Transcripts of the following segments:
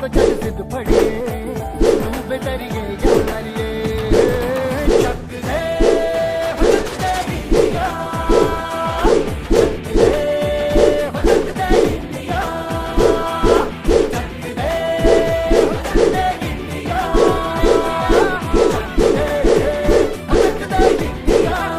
तो चल जिद फड़िए, तू बेदरिए या मरिए। चक दे हुजक तेरी निगाह, चक दे हुजक तेरी निगाह, चक दे हुजक तेरी निगाह, चक दे हुजक तेरी निगाह।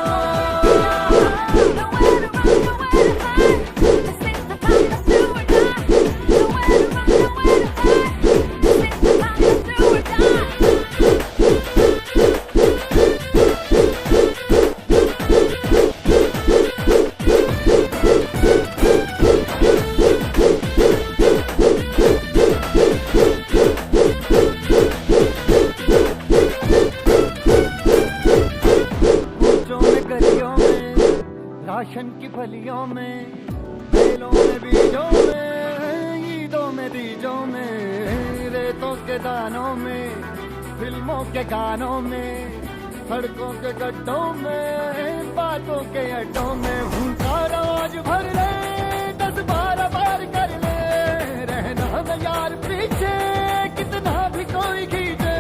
राशन की फलियों में, बेलों में, बीजों में, ईदों में, तीजों में, रेतों के दानों में, फिल्मों के गानों में, सड़कों के गड्ढों में, बातों के अड्डों में। हुंकारा आज भर ले, 10-12 बार कर ले, रहना न यार पीछे, कितना भी कोई खींचे।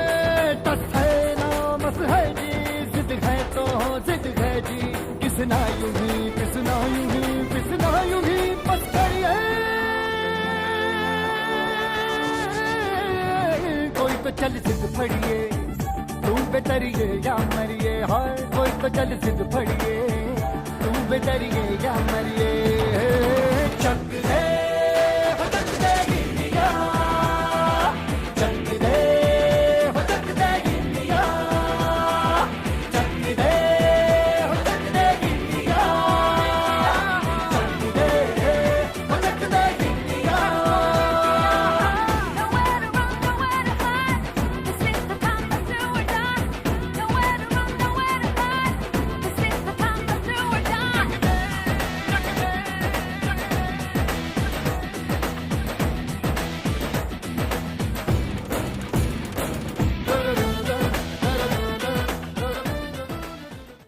टस है ना मस है जी, जिद है तो जिद है जी, किसना यूं ही, किसना यूं ही, किसना यूं ही बस करिए। कोई तो चल जिद फड़िए, तू बेदरिए या मरिए। हाय कोई तो चल जिद फड़िए, तू बेदरिए या मरिए।